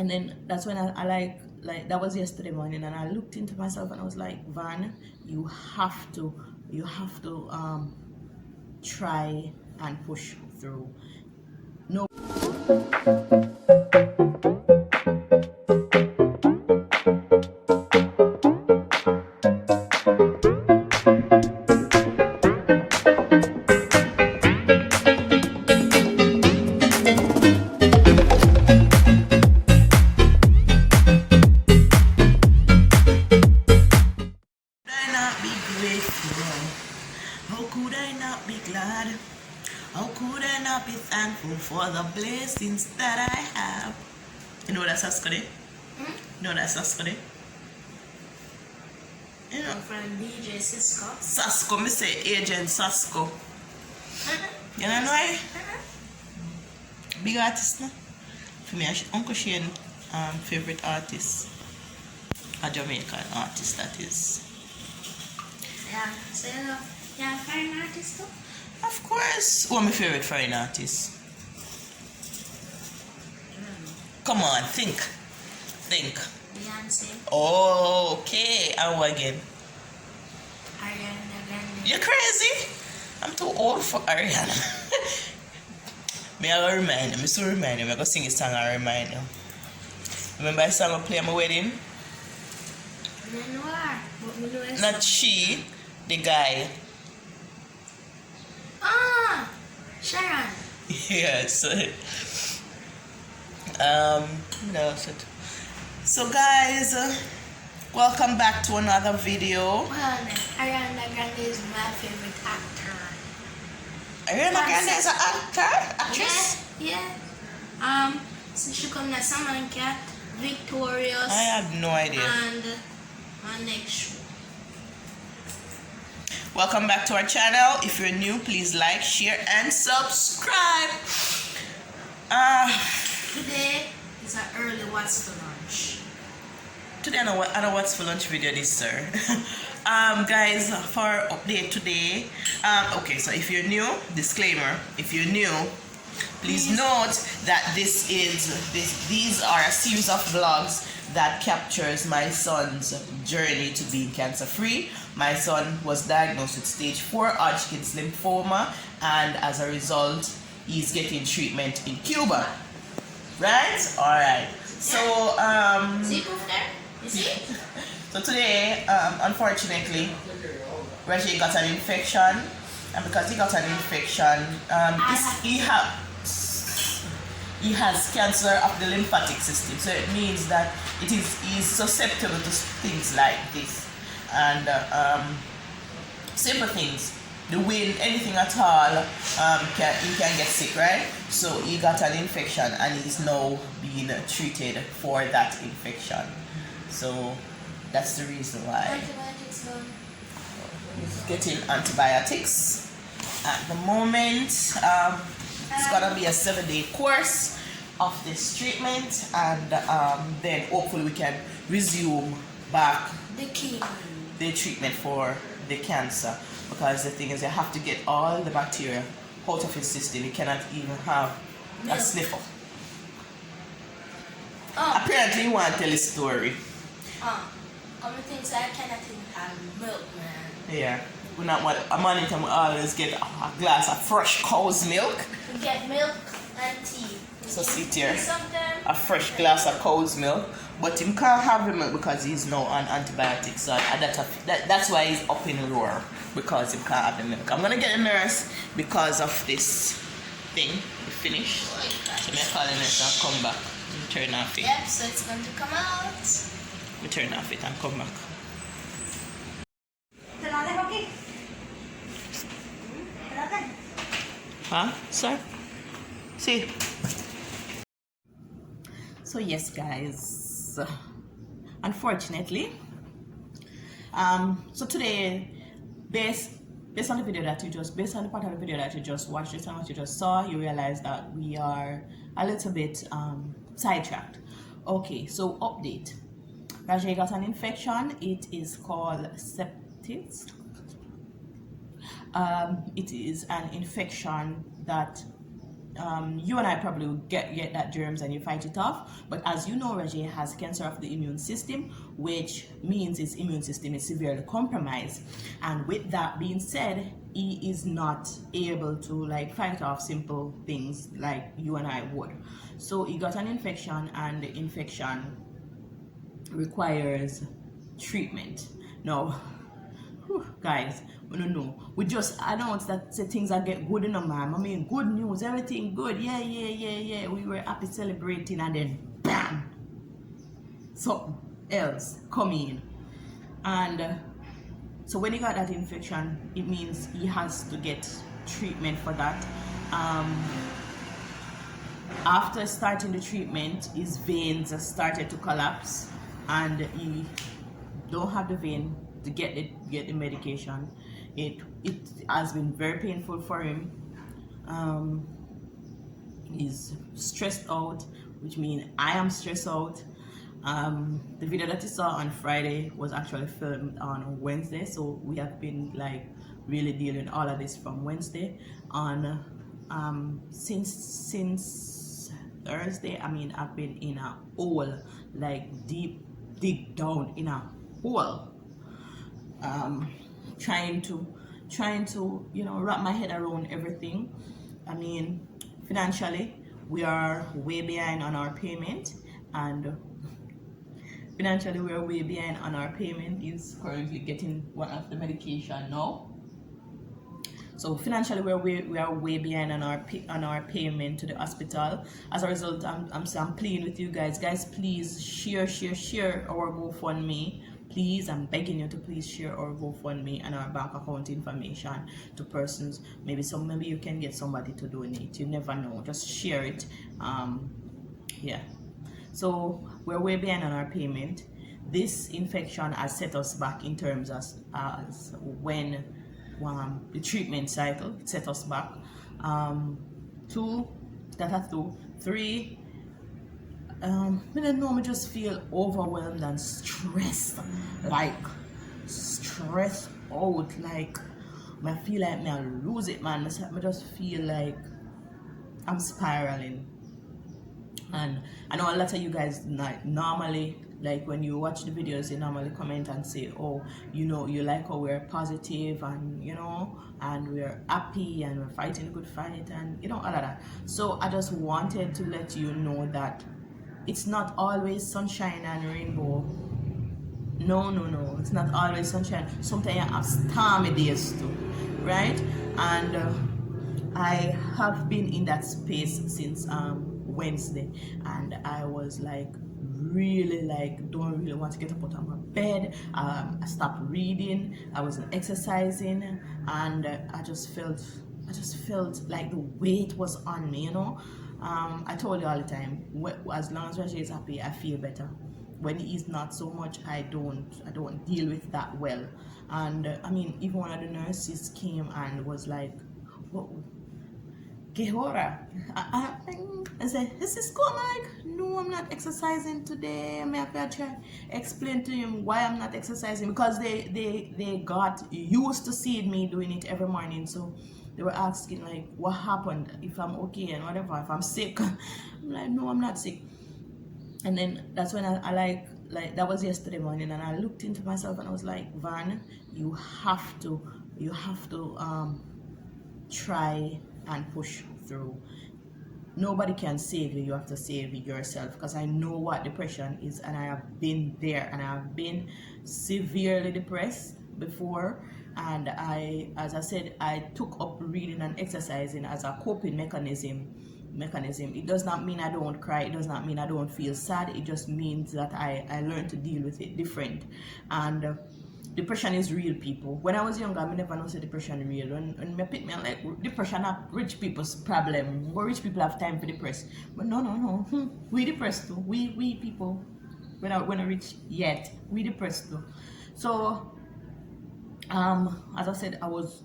And then that's when I like that was yesterday morning, and I looked into myself and I was like, Van, you have to try and push through. No. How could I not be glad? How could I not be thankful for the blessings that I have? You know that's Scotia? No, that's Scotia. You know, from DJ Cisco. Sasko, me say Agent Sasko. You know why? Big artist, no? For me, Uncle Shane, favorite artist, a Jamaican artist, that is. Yeah, so you know, you're a foreign artist too? Of course. Who are my favorite foreign artists? Come on, think. Beyonce. Oh, okay. And what again? Ariana Grande. You're crazy? I'm too old for Ariana. Me I go remind you. Me still remind you. I go sing a song and remind you. Remember the song I play at my wedding? Not she, the guy. Ah, Sharon. Yes. No. So guys, welcome back to another video. Well, Ariana Grande is my favorite actor. Ariana Grande is an actress? Yeah. So she come to Salmon Cat, Victorious. I have no idea. And my next show. Welcome back to our channel. If you're new, please like, share, and subscribe. Today is an early what's for lunch. Today I know what's for lunch video this, sir. Guys, for our update today, okay, so if you're new, disclaimer, if you're new, please note that these are a series of vlogs that captures my son's journey to being cancer free. My son was diagnosed with stage 4 Hodgkin's lymphoma, and as a result he's getting treatment in Cuba, right? All right, so see proof there? You see? so today, unfortunately, Raje got an infection, and because he got an infection, he has cancer of the lymphatic system. So it means that he's susceptible to things like this, and simple things, the wind, anything at all, he can get sick, right? So he got an infection, and he's now being treated for that infection. So that's the reason why he's getting antibiotics at the moment. It's gonna be a 7-day course of this treatment, and then hopefully we can resume back the treatment for the cancer, because the thing is you have to get all the bacteria out of his system. You cannot even have a sniffle. Apparently you want to tell a story. Come to think, so I cannot even have milk, man. Yeah. We not want a man we always get a glass of fresh cow's milk. We get milk and tea. So sit here, a fresh glass of cow's milk, but him can't have the milk because he's now on antibiotics. So that's why he's up in roar, because he can't have the milk. I'm gonna get a nurse because of this thing. We finished. So I'm calling it and come back and turn off it. Yep, so it's going to come out. We turn off it and come back. Huh? Sir? See? So yes, guys. Unfortunately, so today, based on the video that you just, based on the part of the video that you just watched, based on what you just saw, you realize that we are a little bit sidetracked. Okay, so update. Raje got an infection. It is called sepsis. It is an infection that you and I probably will get that germs and you fight it off. But as you know, Raje has cancer of the immune system, which means his immune system is severely compromised. And with that being said, he is not able to like fight off simple things like you and I would. So he got an infection, and the infection requires treatment. Now, guys, we don't know. We just announced that say things are get good in a man. I mean, good news, everything good. Yeah. We were happy celebrating, and then bam, something else come in. And so when he got that infection, it means he has to get treatment for that. After starting the treatment, his veins started to collapse, and he don't have the vein to get the medication. It has been very painful for him. He's stressed out, which means I am stressed out. The video that you saw on Friday was actually filmed on Wednesday, so we have been like really dealing all of this from Wednesday on. Since Thursday, I mean, I've been in a hole, like dig down in a hole, trying to wrap my head around everything. I mean, financially we are way behind on our payment, and financially we are way behind on our payment. Is currently getting one of the medication now. So financially, we are way behind on our payment to the hospital. As a result, I'm pleading with you guys. Guys, please share our GoFundMe. Please, I'm begging you to please share our GoFundMe and our bank account information to persons. Maybe you can get somebody to donate. You never know. Just share it. Yeah. So we're way behind on our payment. This infection has set us back in terms as when. The treatment cycle set us back. 2, that's 2. 3, I don't know, I just feel overwhelmed and stressed, like stressed out, like I feel like I lose it, man. I just feel like I'm spiraling. And I know a lot of you guys normally, like when you watch the videos, you normally comment and say, oh, you like how we're positive, and and we're happy, and we're fighting a good fight, and all of that. So I just wanted to let you know that it's not always sunshine and rainbow. No, it's not always sunshine. Sometimes you have stormy days too, right? And I have been in that space since Wednesday, and I was like really don't really want to get up out of my bed. I stopped reading, I wasn't exercising, and I just felt like the weight was on me. I told you all the time, as long as Raje is happy, I feel better. When he's not so much, I don't deal with that well. And I mean, even one of the nurses came and was like, what? Gehora. I said, is this cool? I'm like, no, I'm not exercising today. I have to try explain to him why I'm not exercising, because they got used to seeing me doing it every morning. So they were asking like, what happened, if I'm okay and whatever, if I'm sick. I'm like, no, I'm not sick. And then that's when I like that was yesterday morning, and I looked into myself and I was like, Van, you have to try and push through. Nobody can save you. You have to save yourself, because I know what depression is, and I have been there, and I have been severely depressed before. And as I said, I took up reading and exercising as a coping mechanism. It does not mean I don't cry. It does not mean I don't feel sad. It just means that I learned to deal with it different. And depression is real, people. When I was younger, I never know say depression real. When me pick me, I'm like, depression not rich people's problem. But rich people have time for depress. But no. We depressed too. We people, we're not rich yet. We depressed too. So as I said, I was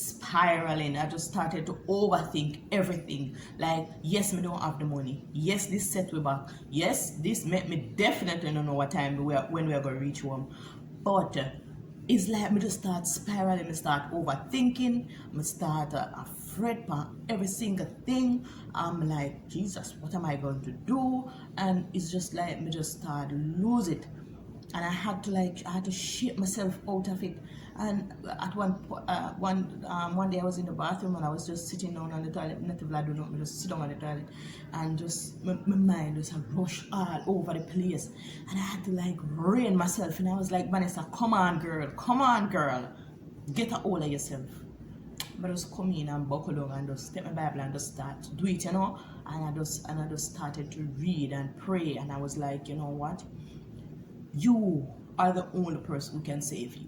spiraling. I just started to overthink everything. Like, yes, me don't have the money. Yes, this set me back. Yes, this make me definitely don't know what time when we are gonna reach home. But it's like me just start spiraling, me start overthinking, me start fret on every single thing. I'm like, Jesus, what am I going to do? And it's just like me just start lose it. And I had to shake myself out of it. And at one day I was in the bathroom and I was just sitting down on the toilet. Nothing I do not just sit down on the toilet, and just my mind just rush all over the place. And I had to like rein myself, and I was like, Vanessa, come on girl, get a hold of yourself. But I just come in and buckle down and just take my Bible and just start to do it, And I just started to read and pray, and I was like, you know what? You are the only person who can save you.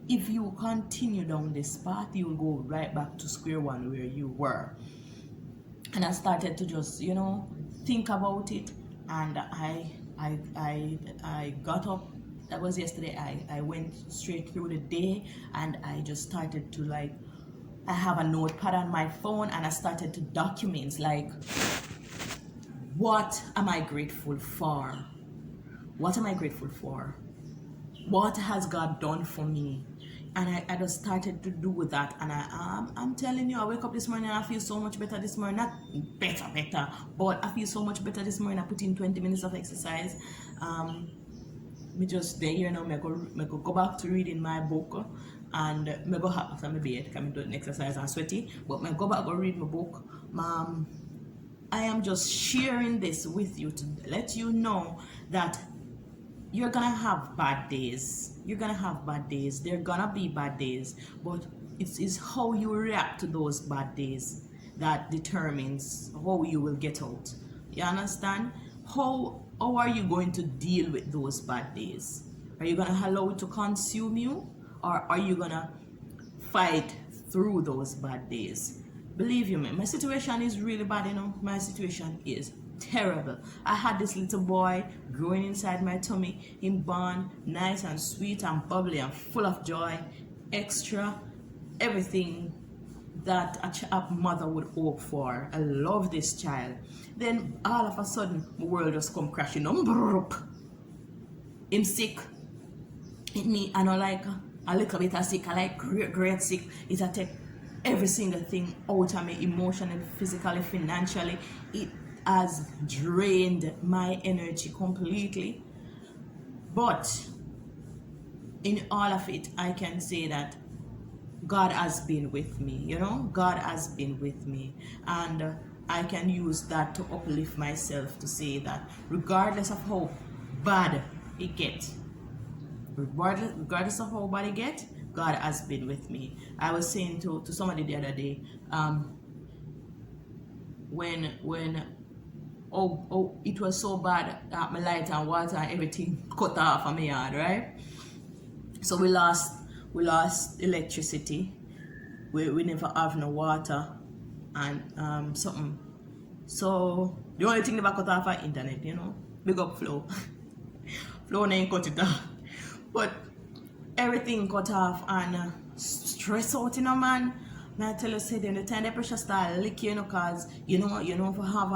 If you continue down this path, you will go right back to square one where you were. And I started to just, think about it, and I got up. That was yesterday. I went straight through the day, and I just started to I have a notepad on my phone, and I started to document what am I grateful for? What am I grateful for? What has God done for me? And I just started to do that. And I'm telling you, I wake up this morning and I feel so much better this morning. Not better, but I feel so much better this morning. I put in 20 minutes of exercise. Me just there, me go back to reading my book. And me go after my bed, come do an exercise and sweaty. But me go back, go read my book. I am just sharing this with you to let you know that you're gonna have bad days. You're gonna have bad days. There are gonna be bad days, but it is how you react to those bad days that determines how you will get out. You understand? How are you going to deal with those bad days? Are you gonna allow it to consume you, or are you gonna fight through those bad days? Believe you me, my situation is really bad. My situation is terrible. I had this little boy growing inside my tummy. Him born nice and sweet and bubbly and full of joy, extra everything that a mother would hope for. I love this child. Then all of a sudden my world just come crashing. Him sick. Me, I know, like a little bit of sick. I like great sick. It take every single thing out of me, emotionally, physically, financially. It has drained my energy completely. But in all of it, I can say that God has been with me. God has been with me, and I can use that to uplift myself to say that regardless of how bad it gets, regardless of how bad it gets, God has been with me. I was saying to somebody the other day, when it was so bad that my light and water and everything cut off on my yard, right? So we lost electricity. We never have no water and something. So the only thing never cut off our internet, Big up Flow. Flow ain't cut it off. But everything cut off and stress out, man. Now I tell you, say then the time the pressure start licking, cause if you have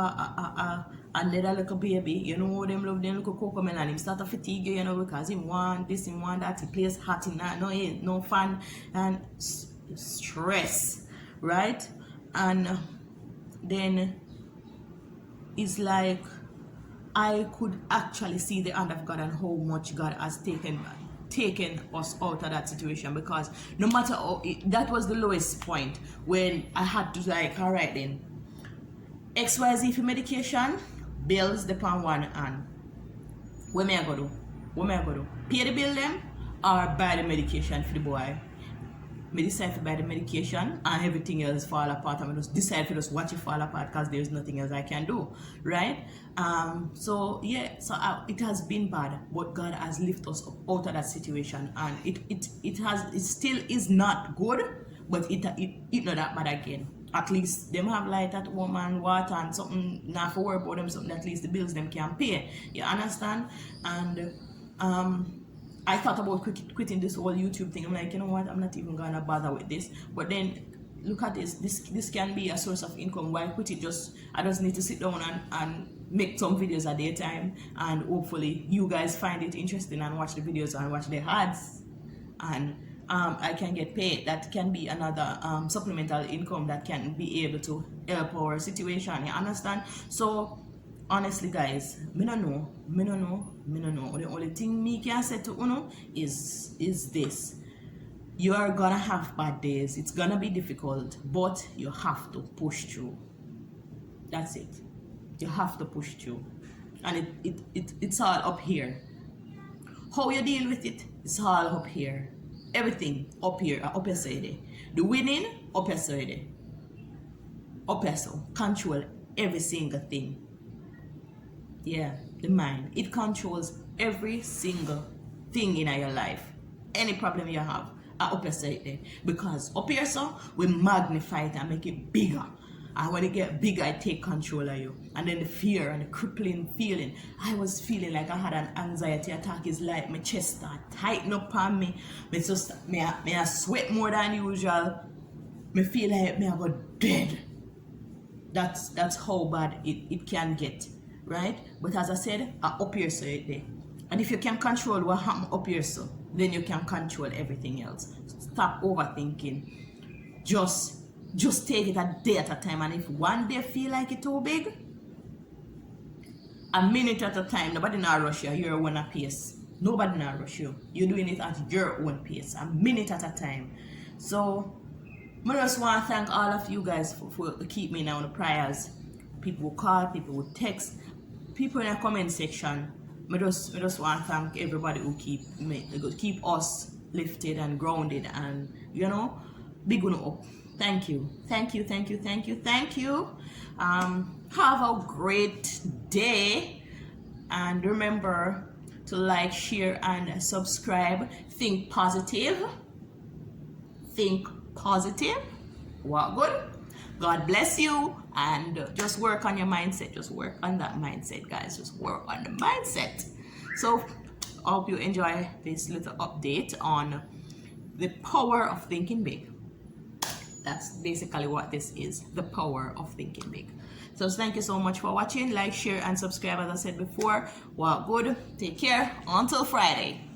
another little baby, them love them little cocoa melon, him start to fatigue, because he want this, he want that, he plays hot in that, no fun and stress, right? And then it's like I could actually see the hand of God and how much God has taken us out of that situation, because no matter how that was the lowest point when I had to all right then, XYZ for medication, bills depend one hand. What am I gonna do? Pay the bill them or buy the medication for the boy? Me decide to buy the medication and everything else fall apart. I just decide to just watch it fall apart because there's nothing else I can do, right? So it has been bad, but God has lifted us up out of that situation, and it still is not good, but it not that bad again. At least them have light at home and water and something, not for work about them, something at least the bills them can pay. You understand? And I thought about quitting this whole YouTube thing. I'm like, you know what? I'm not even gonna bother with this. But then look at this. This can be a source of income. Why quit it? I just need to sit down and make some videos a day time, and hopefully you guys find it interesting and watch the videos and watch the ads and I can get paid. That can be another supplemental income that can be able to help our situation. You understand? So honestly, guys, me no know. The only thing me can say to Uno is this: you are gonna have bad days. It's gonna be difficult, but you have to push through. That's it. You have to push through, and it's all up here. How you deal with it, it's all up here. Everything up here, up your side. The winning, up your side. Up your side. Control every single thing. Yeah, the mind. It controls every single thing in your life. Any problem you have, up your side there. Because up here, so we magnify it and make it bigger. And when it get bigger, I take control of you. And then the fear and the crippling feeling. I was feeling like I had an anxiety attack. It's like my chest start tighten up on me. Me I sweat more than usual. Me feel like me I go dead. That's how bad it can get. Right? But as I said, I up here so it there. And if you can control what happens up here so, then you can control everything else. Stop overthinking. Just take it a day at a time, and if one day feel like it's too big, a minute at a time. Nobody not rush you. You're one at pace. Nobody not rush you. You're doing it at your own pace, a minute at a time. So I just want to thank all of you guys for keep me now in the prayers. People will call, people will text, people in the comment section. I just want to thank everybody who keep us lifted and grounded, and big one up. Thank you. Have a great day, and remember to like, share, and subscribe. Think positive. What good? God bless you, and just work on your mindset. Just work on that mindset, guys. Just work on the mindset. So I hope you enjoy this little update on the power of thinking big. That's basically what this is, the power of thinking big. So thank you so much for watching. Like, share, and subscribe. As I said before, what good. Take care. Until Friday.